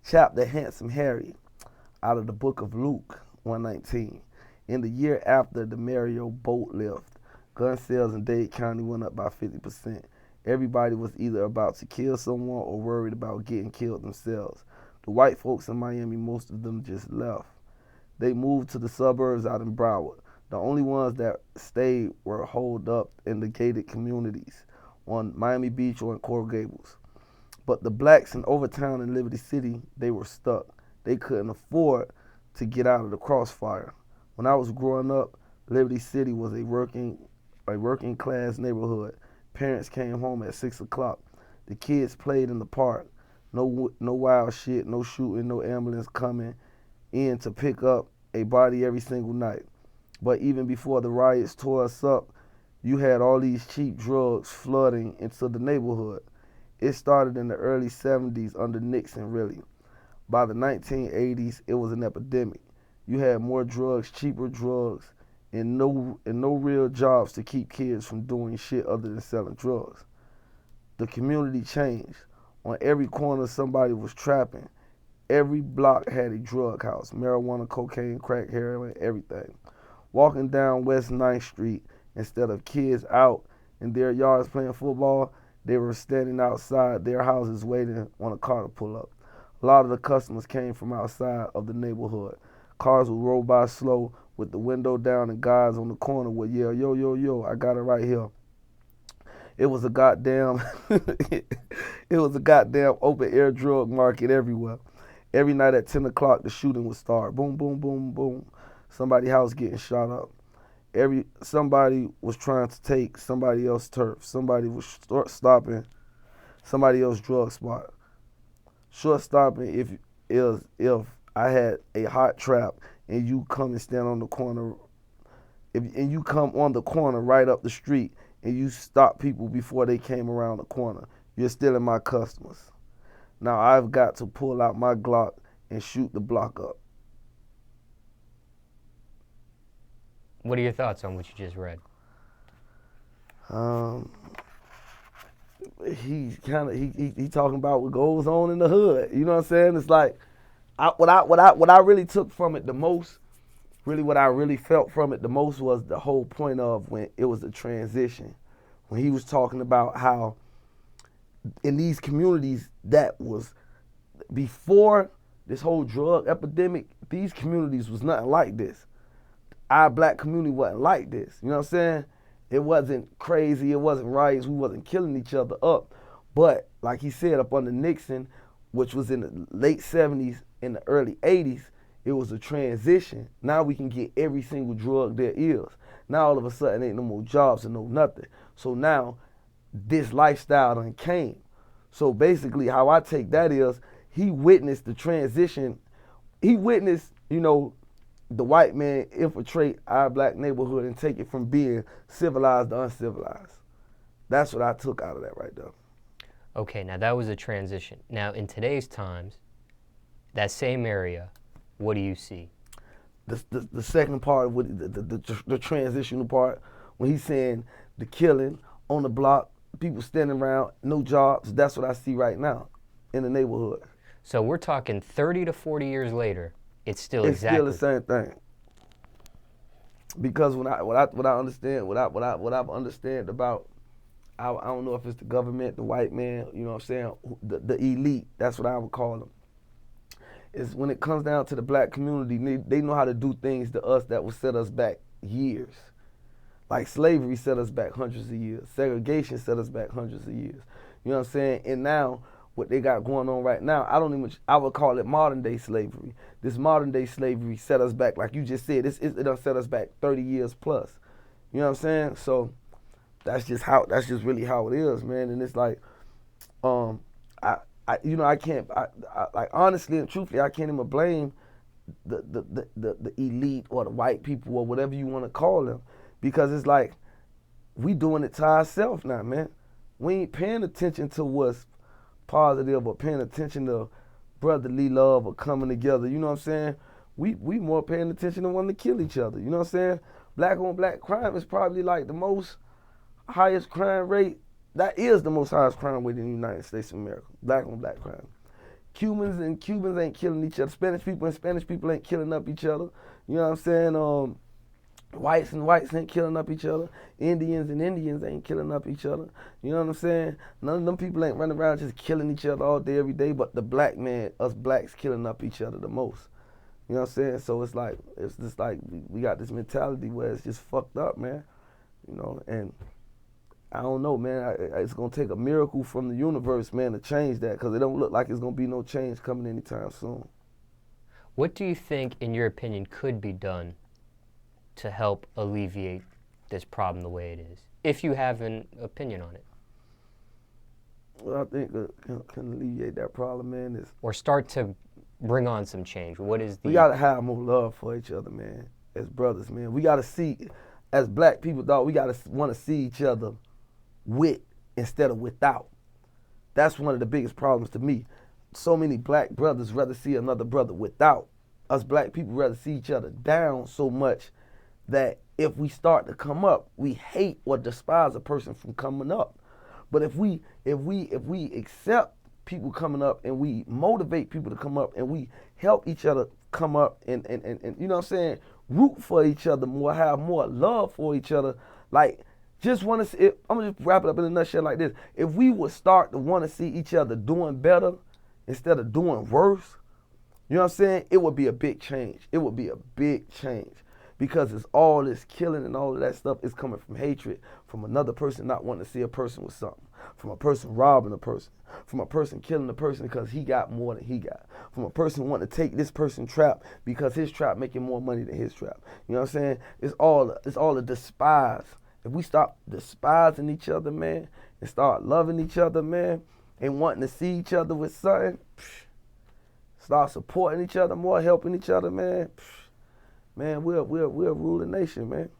Chapter Handsome Harry out of the book of Luke 119. In the year after the Mario boat lift, gun sales in Dade County went up by 50%. Everybody was either about to kill someone or worried about getting killed themselves. The white folks in Miami, most of them just left. They moved to the suburbs out in Broward. The only ones that stayed were holed up in the gated communities on Miami Beach or in Coral Gables. But the blacks in Overtown and Liberty City, they were stuck. They couldn't afford to get out of the crossfire. When I was growing up, Liberty City was a working class neighborhood. Parents came home at 6 o'clock. The kids played in the park. No wild shit, no shooting, no ambulance coming in to pick up a body every single night. But even before the riots tore us up, you had all these cheap drugs flooding into the neighborhood. It started in the early 70s under Nixon, really. By the 1980s, it was an epidemic. You had more drugs, cheaper drugs, and no real jobs to keep kids from doing shit other than selling drugs. The community changed. On every corner, somebody was trapping. Every block had a drug house, marijuana, cocaine, crack, heroin, everything. Walking down West 9th Street, instead of kids out in their yards playing football, they were standing outside their houses waiting on a car to pull up. A lot of the customers came from outside of the neighborhood. Cars would roll by slow with the window down and guys on the corner would yell, yo, yo, yo, I got it right here. It was a goddamn open air drug market everywhere. Every night at 10 o'clock, the shooting would start. Boom, boom, boom, boom. Somebody's house getting shot up. Somebody was trying to take somebody else's turf. Somebody was stopping somebody else's drug spot. Short stopping if I had a hot trap and you come and stand on the corner, and you come on the corner right up the street and you stop people before they came around the corner, you're stealing my customers. Now I've got to pull out my Glock and shoot the block up. What are your thoughts on what you just read? He talking about what goes on in the hood. You know what I'm saying? It's like what I really took from it the most, really what I really felt from it the most was the whole point of when it was a transition. When he was talking about how in these communities that was before this whole drug epidemic, these communities was nothing like this. Our black community wasn't like this. You know what I'm saying? It wasn't crazy. It wasn't riots. We wasn't killing each other up. But like he said, up under Nixon, which was in the late 70s, in the early 80s, it was a transition. Now we can get every single drug there is. Now all of a sudden ain't no more jobs and no nothing. So now this lifestyle done came. So basically how I take that is he witnessed the transition. He witnessed, the white man infiltrate our black neighborhood and take it from being civilized to uncivilized. That's what I took out of that right there. Okay, now that was a transition. Now in today's times, that same area, what do you see? The second part of the transitional part, when he's saying the killing on the block, people standing around, no jobs, that's what I see right now in the neighborhood. So we're talking 30 to 40 years later, it's still exactly the same thing. Because what I understand about, I don't know if it's the government, the white man, you know what I'm saying, the elite, that's what I would call them. Is when it comes down to the black community, they know how to do things to us that will set us back years. Like slavery set us back hundreds of years. Segregation set us back hundreds of years. You know what I'm saying? And now, what they got going on right now, I would call it modern day slavery. This modern day slavery set us back, like you just said, it done set us back 30 years plus. You know what I'm saying? So that's just really how it is, man. And it's like, like honestly and truthfully, I can't even blame the elite or the white people or whatever you want to call them, because it's like we doing it to ourselves now, man. We ain't paying attention to what's positive or paying attention to brotherly love or coming together. You know what I'm saying? We more paying attention to wanting to kill each other. You know what I'm saying? Black on black crime is probably like the most highest crime rate. That is the most highest crime rate in the United States of America. Black on black crime. Cubans and Cubans ain't killing each other. Spanish people and Spanish people ain't killing up each other. You know what I'm saying? Whites and whites ain't killing up each other. Indians and Indians ain't killing up each other. You know what I'm saying? None of them people ain't running around just killing each other all day, every day, but the black man, us blacks killing up each other the most. You know what I'm saying? So it's just like we got this mentality where it's just fucked up, man. You know, and I don't know, man. It's gonna take a miracle from the universe, man, to change that, because it don't look like it's gonna be no change coming anytime soon. What do you think, in your opinion, could be done to help alleviate this problem the way it is, if you have an opinion on it? Well, I think can alleviate that problem, man, is or start to bring on some change. What is the? We gotta have more love for each other, man. As brothers, man, we gotta see, as black people, dog. We gotta want to see each other with instead of without. That's one of the biggest problems to me. So many black brothers rather see another brother without. Us black people rather see each other down so much that if we start to come up, we hate or despise a person from coming up. But if we accept people coming up and we motivate people to come up and we help each other come up and you know what I'm saying, root for each other more, have more love for each other, like just want to see, I'm gonna just wrap it up in a nutshell like this. If we would start to want to see each other doing better instead of doing worse, you know what I'm saying, it would be a big change. It would be a big change. Because it's all this killing and all of that stuff is coming from hatred, from another person not wanting to see a person with something, from a person robbing a person, from a person killing a person because he got more than he got, from a person wanting to take this person's trap because his trap making more money than his trap. You know what I'm saying? It's all a despise. If we stop despising each other, man, and start loving each other, man, and wanting to see each other with something, start supporting each other more, helping each other, man. Man, we'll rule the nation, man.